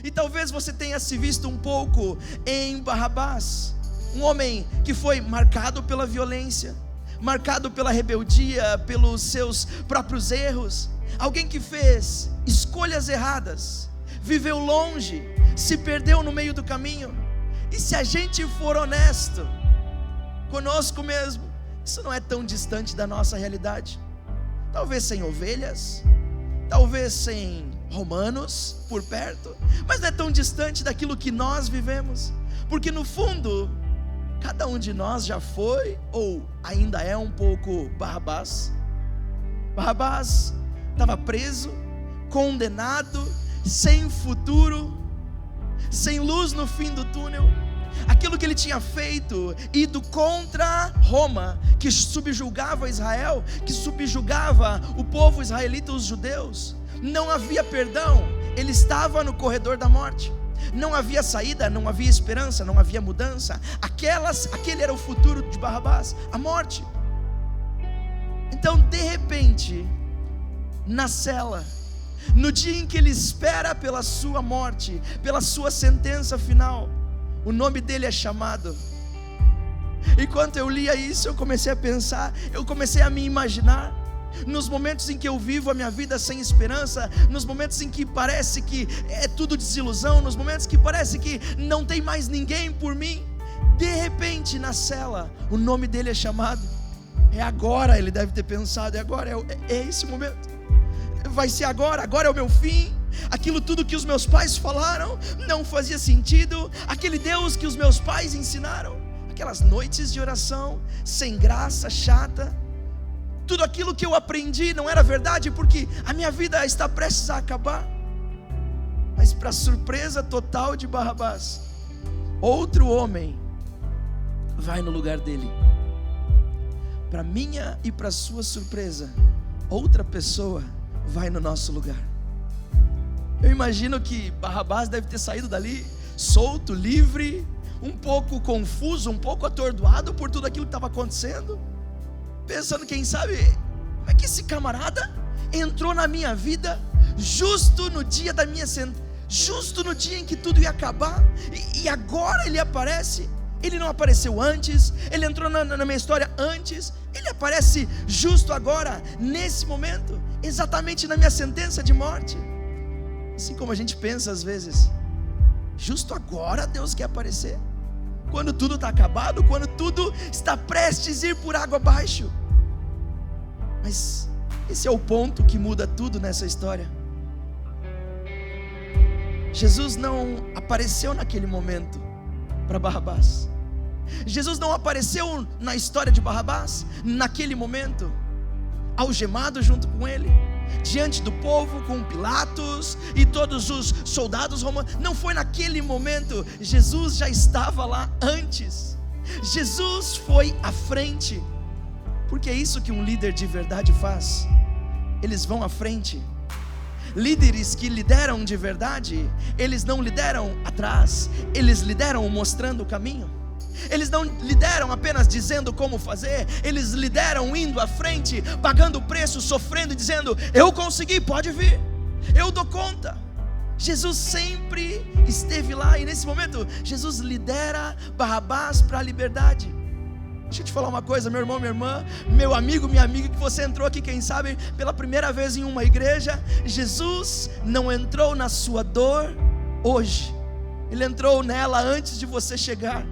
E talvez você tenha se visto um pouco em Barrabás, um homem que foi marcado pela violência, marcado pela rebeldia, pelos seus próprios erros, alguém que fez escolhas erradas, viveu longe, se perdeu no meio do caminho. E se a gente for honesto conosco mesmo, isso não é tão distante da nossa realidade. Talvez sem ovelhas, talvez sem romanos por perto, mas não é tão distante daquilo que nós vivemos, porque no fundo, cada um de nós já foi ou ainda é um pouco Barrabás. Barrabás estava preso, condenado, sem futuro, sem luz no fim do túnel. Aquilo que ele tinha feito, ido contra Roma, que subjugava Israel, que subjugava o povo israelita, os judeus, não havia perdão. Ele estava no corredor da morte, não havia saída, não havia esperança, não havia mudança. Aquele era o futuro de Barrabás, a morte. Então de repente, na cela, no dia em que ele espera pela sua morte, pela sua sentença final, o nome dele é chamado. Enquanto eu lia isso, eu comecei a pensar, eu comecei a me imaginar nos momentos em que eu vivo a minha vida sem esperança, nos momentos em que parece que é tudo desilusão, nos momentos que parece que não tem mais ninguém por mim. De repente na cela, o nome dele é chamado. É agora, ele deve ter pensado, é agora, é esse momento, vai ser agora é o meu fim. Aquilo tudo que os meus pais falaram não fazia sentido. Aquele Deus que os meus pais ensinaram, aquelas noites de oração sem graça, chata, tudo aquilo que eu aprendi não era verdade, porque a minha vida está prestes a acabar. Mas para surpresa total de Barrabás, outro homem vai no lugar dele. Para minha e para sua surpresa, outra pessoa vai no nosso lugar. Eu imagino que Barrabás deve ter saído dali solto, livre, um pouco confuso, um pouco atordoado por tudo aquilo que estava acontecendo, pensando, quem sabe, como é que esse camarada entrou na minha vida justo no dia da minha sentença, justo no dia em que tudo ia acabar, e agora ele aparece. Ele não apareceu antes, ele entrou na minha história antes, ele aparece justo agora, nesse momento, exatamente na minha sentença de morte. Assim como a gente pensa às vezes, justo agora Deus quer aparecer, quando tudo está acabado, quando tudo está prestes a ir por água abaixo. Mas esse é o ponto que muda tudo nessa história. Jesus não apareceu naquele momento para Barrabás. Jesus não apareceu na história de Barrabás naquele momento, algemado junto com ele, diante do povo, com Pilatos e todos os soldados romanos. Não foi naquele momento. Jesus já estava lá antes. Jesus foi à frente, porque é isso que um líder de verdade faz. Eles vão à frente. Líderes que lideram de verdade, eles não lideram atrás, eles lideram mostrando o caminho. Eles não lideram apenas dizendo como fazer, eles lideram indo à frente, pagando o preço, sofrendo e dizendo: eu consegui, pode vir, eu dou conta. Jesus sempre esteve lá, e nesse momento Jesus lidera Barrabás para a liberdade. Deixa eu te falar uma coisa, meu irmão, minha irmã, meu amigo, minha amiga, que você entrou aqui, quem sabe, pela primeira vez em uma igreja. Jesus não entrou na sua dor hoje, Ele entrou nela antes de você chegar.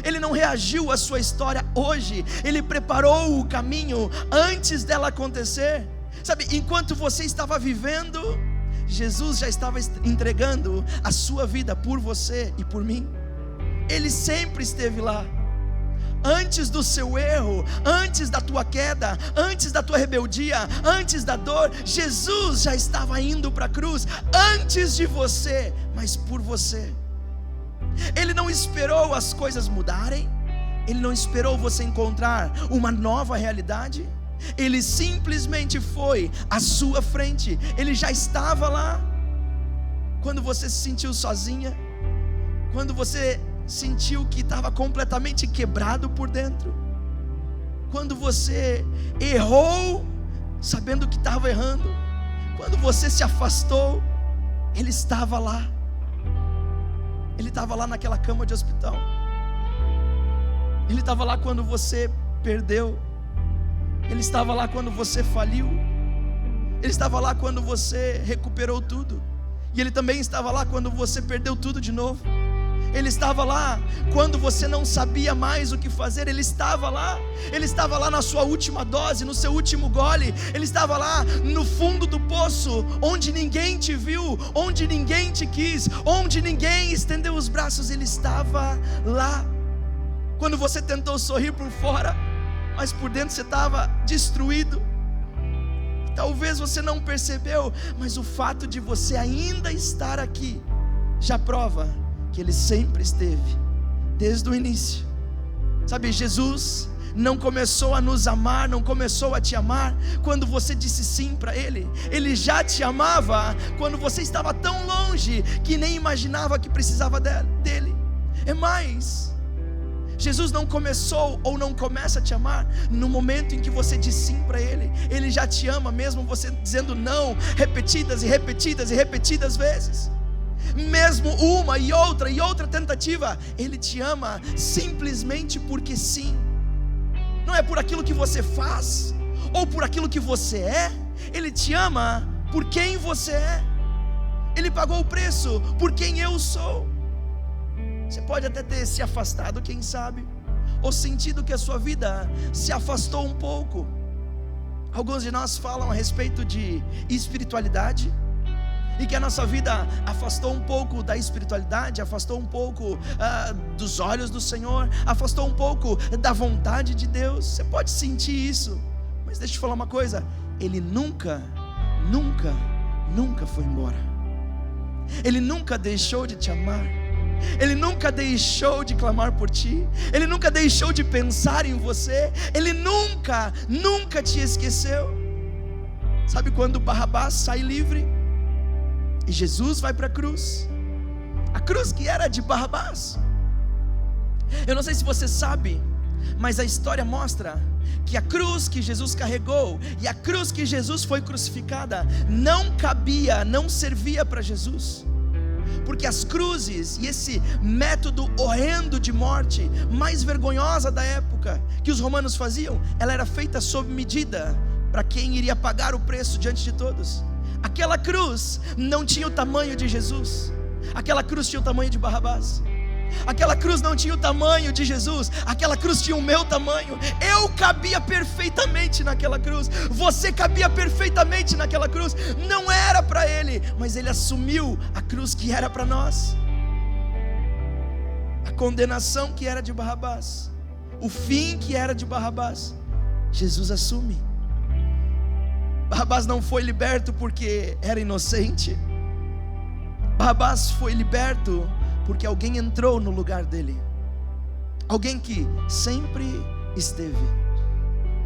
Ele não reagiu à sua história hoje, Ele preparou o caminho antes dela acontecer. Sabe, enquanto você estava vivendo, Jesus já estava entregando a sua vida por você e por mim. Ele sempre esteve lá. Antes do seu erro, antes da tua queda, antes da tua rebeldia, antes da dor, Jesus já estava indo para a cruz, antes de você, mas por você. Ele não esperou as coisas mudarem, Ele não esperou você encontrar uma nova realidade, Ele simplesmente foi à sua frente. Ele já estava lá. Quando você se sentiu sozinha, quando você sentiu que estava completamente quebrado por dentro, quando você errou sabendo que estava errando, quando você se afastou, Ele estava lá. Ele estava lá naquela cama de hospital. Ele estava lá quando você perdeu. Ele estava lá quando você faliu. Ele estava lá quando você recuperou tudo. E Ele também estava lá quando você perdeu tudo de novo. Ele estava lá quando você não sabia mais o que fazer. Ele estava lá. Ele estava lá na sua última dose, no seu último gole. Ele estava lá no fundo do poço, onde ninguém te viu, onde ninguém te quis, onde ninguém estendeu os braços. Ele estava lá. Quando você tentou sorrir por fora, mas por dentro você estava destruído. Talvez você não percebeu, mas o fato de você ainda estar aqui já prova que Ele sempre esteve, desde o início. Sabe, Jesus não começou a nos amar, não começou a te amar quando você disse sim para Ele. Ele já te amava quando você estava tão longe que nem imaginava que precisava dele. É mais, Jesus não começou ou não começa a te amar no momento em que você diz sim para Ele. Ele já te ama mesmo você dizendo não repetidas e repetidas e repetidas vezes. Mesmo uma e outra tentativa, Ele te ama simplesmente porque sim. Não é por aquilo que você faz ou por aquilo que você é. Ele te ama por quem você é. Ele pagou o preço por quem eu sou. Você pode até ter se afastado, quem sabe, ou sentido que a sua vida se afastou um pouco. Alguns de nós falam a respeito de espiritualidade, e que a nossa vida afastou um pouco da espiritualidade, afastou um pouco dos olhos do Senhor, afastou um pouco da vontade de Deus. Você pode sentir isso, mas deixa eu te falar uma coisa: Ele nunca foi embora. Ele nunca deixou de te amar. Ele nunca deixou de clamar por ti. Ele nunca deixou de pensar em você. Ele nunca te esqueceu. Sabe quando Barrabás sai livre e Jesus vai para a cruz que era de Barrabás? Eu não sei se você sabe, mas a história mostra que a cruz que Jesus carregou e a cruz que Jesus foi crucificada não servia para Jesus. Porque as cruzes e esse método horrendo de morte, mais vergonhosa da época, que os romanos faziam, ela era feita sob medida para quem iria pagar o preço diante de todos. Aquela cruz não tinha o tamanho de Jesus. Aquela cruz tinha o tamanho de Barrabás. Aquela cruz não tinha o tamanho de Jesus. Aquela cruz tinha o meu tamanho. Eu cabia perfeitamente naquela cruz. Você cabia perfeitamente naquela cruz. Não era para Ele, mas Ele assumiu a cruz que era para nós. A condenação que era de Barrabás, o fim que era de Barrabás, Jesus assume. Barrabás não foi liberto porque era inocente. Barrabás foi liberto porque alguém entrou no lugar dele. Alguém que sempre esteve.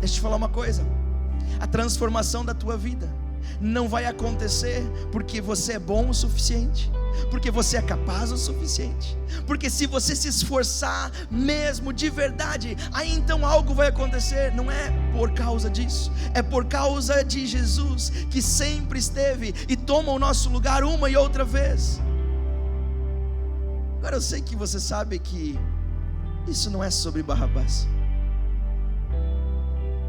Deixa eu te falar uma coisa: a transformação da tua vida não vai acontecer porque você é bom o suficiente, porque você é capaz o suficiente, porque se você se esforçar mesmo de verdade, aí então algo vai acontecer. Não é por causa disso, é por causa de Jesus, que sempre esteve e toma o nosso lugar uma e outra vez. Agora eu sei que você sabe que isso não é sobre Barrabás.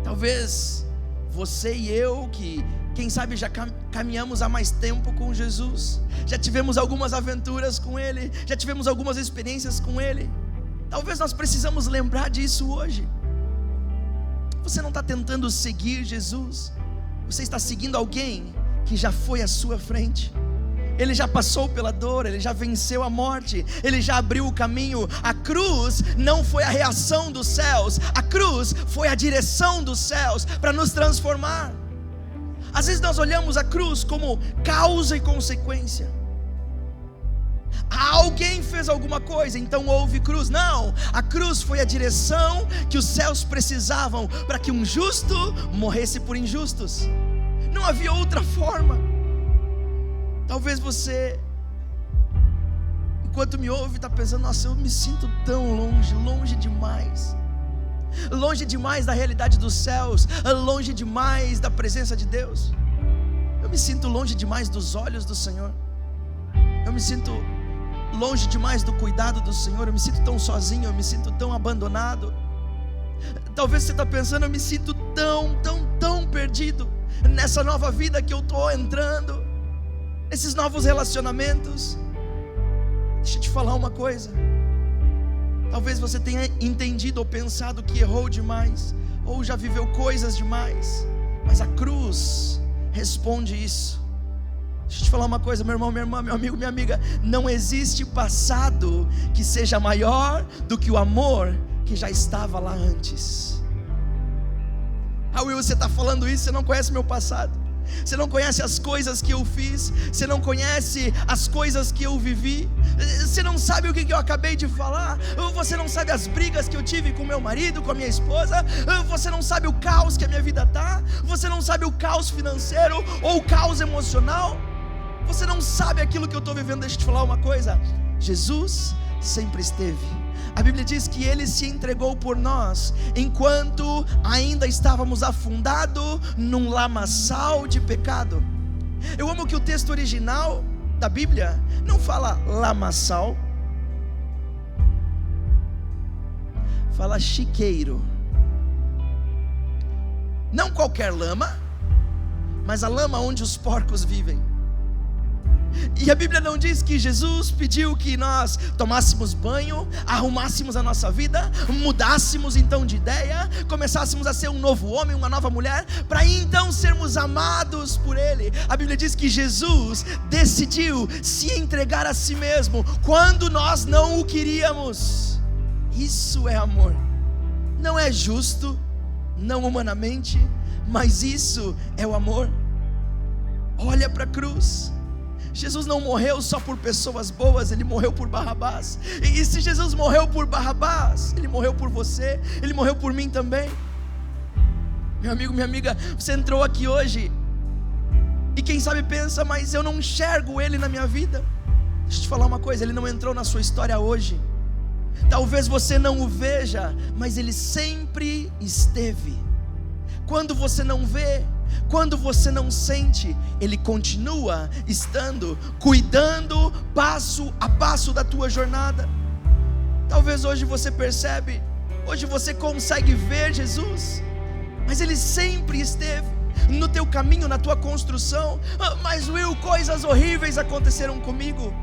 Talvez você e eu, que quem sabe já caminhamos há mais tempo com Jesus, já tivemos algumas aventuras com Ele, já tivemos algumas experiências com Ele, talvez nós precisamos lembrar disso hoje. Você não está tentando seguir Jesus, você está seguindo alguém que já foi à sua frente. Ele já passou pela dor, Ele já venceu a morte, Ele já abriu o caminho. A cruz não foi a reação dos céus, a cruz foi a direção dos céus para nos transformar. Às vezes nós olhamos a cruz como causa e consequência. Alguém fez alguma coisa, então houve cruz. Não, a cruz foi a direção que os céus precisavam para que um justo morresse por injustos. Não havia outra forma. Talvez você, enquanto me ouve, está pensando: nossa, eu me sinto tão longe demais. Longe demais da realidade dos céus, longe demais da presença de Deus. Eu me sinto longe demais dos olhos do Senhor. Eu me sinto longe demais do cuidado do Senhor, eu me sinto tão sozinho, eu me sinto tão abandonado. Talvez você está pensando, eu me sinto tão perdido nessa nova vida que eu estou entrando, nesses novos relacionamentos. Deixa eu te falar uma coisa, talvez você tenha entendido ou pensado que errou demais, ou já viveu coisas demais, mas a cruz responde isso. Deixa eu te falar uma coisa, meu irmão, minha irmã, meu amigo, minha amiga, não existe passado que seja maior do que o amor que já estava lá antes. Will, você está falando isso, você não conhece meu passado, você não conhece as coisas que eu fiz, você não conhece as coisas que eu vivi, você não sabe o que eu acabei de falar, você não sabe as brigas que eu tive com meu marido, com a minha esposa, você não sabe o caos que a minha vida está, você não sabe o caos financeiro ou o caos emocional, você não sabe aquilo que eu estou vivendo. Deixa eu te falar uma coisa, Jesus sempre esteve. A Bíblia diz que Ele se entregou por nós, enquanto ainda estávamos afundados num lamaçal de pecado. Eu amo que o texto original da Bíblia não fala lamaçal, fala chiqueiro. Não qualquer lama, mas a lama onde os porcos vivem. E a Bíblia não diz que Jesus pediu que nós tomássemos banho, arrumássemos a nossa vida, mudássemos então de ideia, começássemos a ser um novo homem, uma nova mulher, para então sermos amados por Ele. A Bíblia diz que Jesus decidiu se entregar a si mesmo quando nós não o queríamos. Isso é amor. Não é justo, não humanamente, mas isso é o amor. Olha para a cruz. Jesus não morreu só por pessoas boas, Ele morreu por Barrabás. E se Jesus morreu por Barrabás, Ele morreu por você, Ele morreu por mim também. Meu amigo, minha amiga, você entrou aqui hoje e quem sabe pensa, mas eu não enxergo Ele na minha vida. Deixa eu te falar uma coisa, Ele não entrou na sua história hoje. Talvez você não o veja, mas Ele sempre esteve. Quando você não vê, quando você não sente, Ele continua estando, cuidando passo a passo da tua jornada. Talvez hoje você percebe, hoje você consegue ver Jesus, mas Ele sempre esteve no teu caminho, na tua construção. Mas Will, coisas horríveis aconteceram comigo,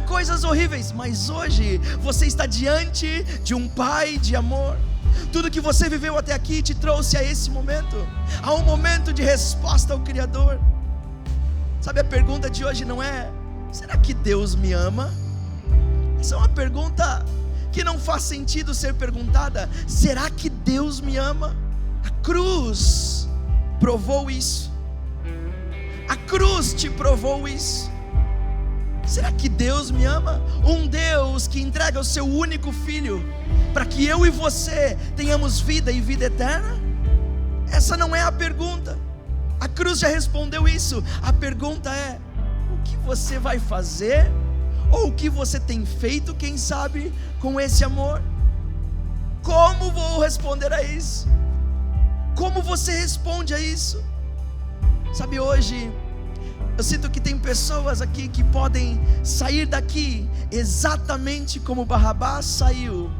coisas horríveis, mas hoje você está diante de um Pai de amor. Tudo que você viveu até aqui te trouxe a esse momento, a um momento de resposta ao Criador. Sabe, a pergunta de hoje não é: será que Deus me ama? Essa é uma pergunta que não faz sentido ser perguntada. Será que Deus me ama? A cruz provou isso. A cruz te provou isso. Será que Deus me ama? Um Deus que entrega o seu único Filho para que eu e você tenhamos vida e vida eterna? Essa não é a pergunta. A cruz já respondeu isso. A pergunta é: o que você vai fazer? Ou o que você tem feito, quem sabe, com esse amor? Como vou responder a isso? Como você responde a isso? Sabe, hoje eu sinto que tem pessoas aqui que podem sair daqui exatamente como Barrabás saiu,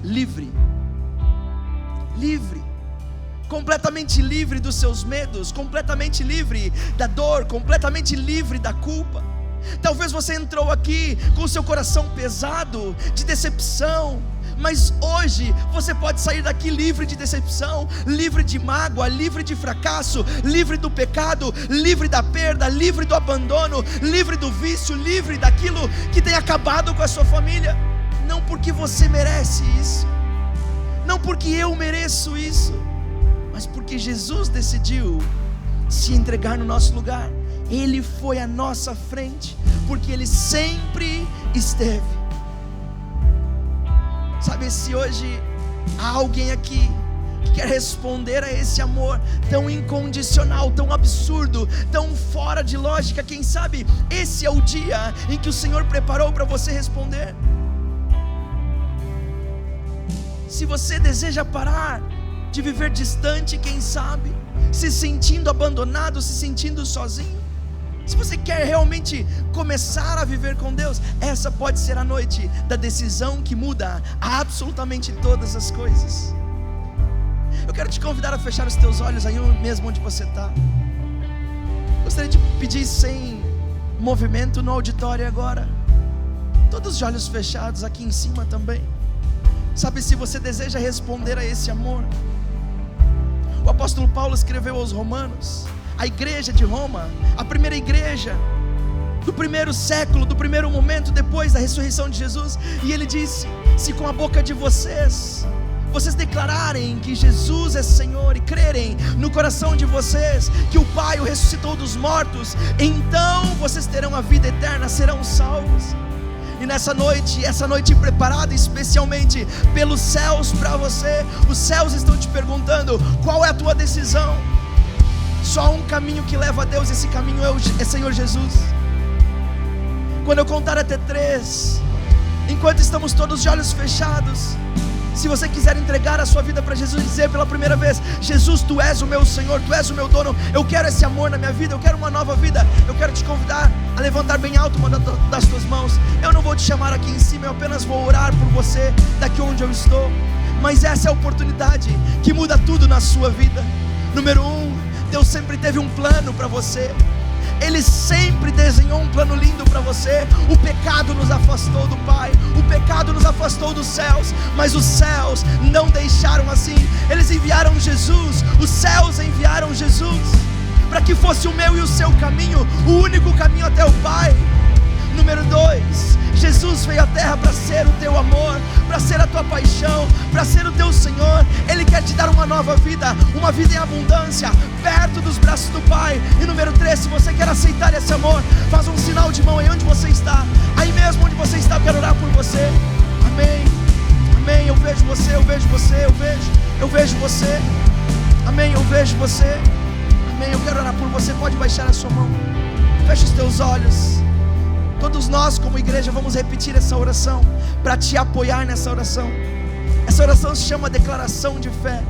livre, completamente livre dos seus medos, completamente livre da dor, completamente livre da culpa. Talvez você entrou aqui com o seu coração pesado, de decepção, mas hoje você pode sair daqui livre de decepção, livre de mágoa, livre de fracasso, livre do pecado, livre da perda, livre do abandono, livre do vício, livre daquilo que tem acabado com a sua família. Não porque você merece isso, não porque eu mereço isso, mas porque Jesus decidiu se entregar no nosso lugar. Ele foi à nossa frente, porque Ele sempre esteve. Sabe, se hoje há alguém aqui que quer responder a esse amor tão incondicional, tão absurdo, tão fora de lógica, quem sabe esse é o dia em que o Senhor preparou para você responder. Se você deseja parar de viver distante, quem sabe, se sentindo abandonado, se sentindo sozinho, Se você quer realmente começar a viver com Deus, essa pode ser a noite da decisão que muda absolutamente todas as coisas. Eu quero te convidar a fechar os teus olhos aí mesmo onde você está. Gostaria de pedir sem movimento no auditório agora, todos de olhos fechados aqui em cima também. Sabe, se você deseja responder a esse amor, o apóstolo Paulo escreveu aos Romanos, a igreja de Roma, a primeira igreja do primeiro século, do primeiro momento depois da ressurreição de Jesus, e ele disse: se com a boca de vocês declararem que Jesus é Senhor e crerem no coração de vocês que o Pai o ressuscitou dos mortos, então vocês terão a vida eterna, serão salvos. E nessa noite, essa noite preparada especialmente pelos céus para você, os céus estão te perguntando: qual é a tua decisão? Só há um caminho que leva a Deus, esse caminho é Senhor Jesus. Quando eu contar até 3, enquanto estamos todos de olhos fechados, se você quiser entregar a sua vida para Jesus e dizer pela primeira vez: Jesus, Tu és o meu Senhor, Tu és o meu dono, eu quero esse amor na minha vida, eu quero uma nova vida, eu quero te convidar a levantar bem alto uma das tuas mãos. Eu não vou te chamar aqui em cima, eu apenas vou orar por você daqui onde eu estou. Mas essa é a oportunidade que muda tudo na sua vida. Número 1, Deus sempre teve um plano para você. Ele sempre desenhou um plano lindo para você. O pecado nos afastou do Pai, o pecado nos afastou dos céus, mas os céus não deixaram assim. Eles enviaram Jesus, os céus enviaram Jesus para que fosse o meu e o seu caminho, o único caminho até o Pai. Número 2, Jesus veio à terra para ser o teu amor, para ser a tua paixão, para ser o teu Senhor. Ele quer te dar uma nova vida, uma vida em abundância, perto dos braços do Pai. E número 3, se você quer aceitar esse amor, faz um sinal de mão aí onde você está. Aí mesmo onde você está, eu quero orar por você. Amém, amém, eu vejo você, eu vejo você, eu vejo você. Amém, eu vejo você. Amém, eu quero orar por você, pode baixar a sua mão. Feche os teus olhos. Todos nós como igreja vamos repetir essa oração para te apoiar nessa oração. Essa oração se chama declaração de fé.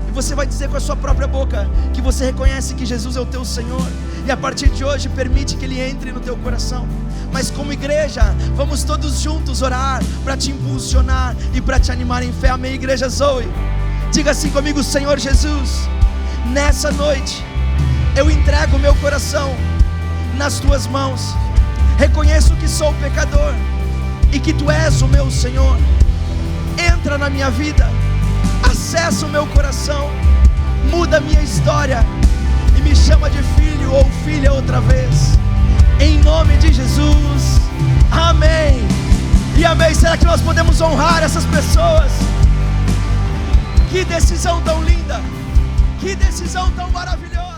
E você vai dizer com a sua própria boca que você reconhece que Jesus é o teu Senhor, e a partir de hoje permite que Ele entre no teu coração. Mas como igreja, vamos todos juntos orar para te impulsionar e para te animar em fé. Amém, igreja Zoe? Diga assim comigo: Senhor Jesus, nessa noite eu entrego o meu coração nas tuas mãos. Reconheço que sou pecador e que Tu és o meu Senhor. Entra na minha vida, acessa o meu coração, muda a minha história e me chama de filho ou filha outra vez. Em nome de Jesus, amém e amém. Será que nós podemos honrar essas pessoas? Que decisão tão linda, que decisão tão maravilhosa.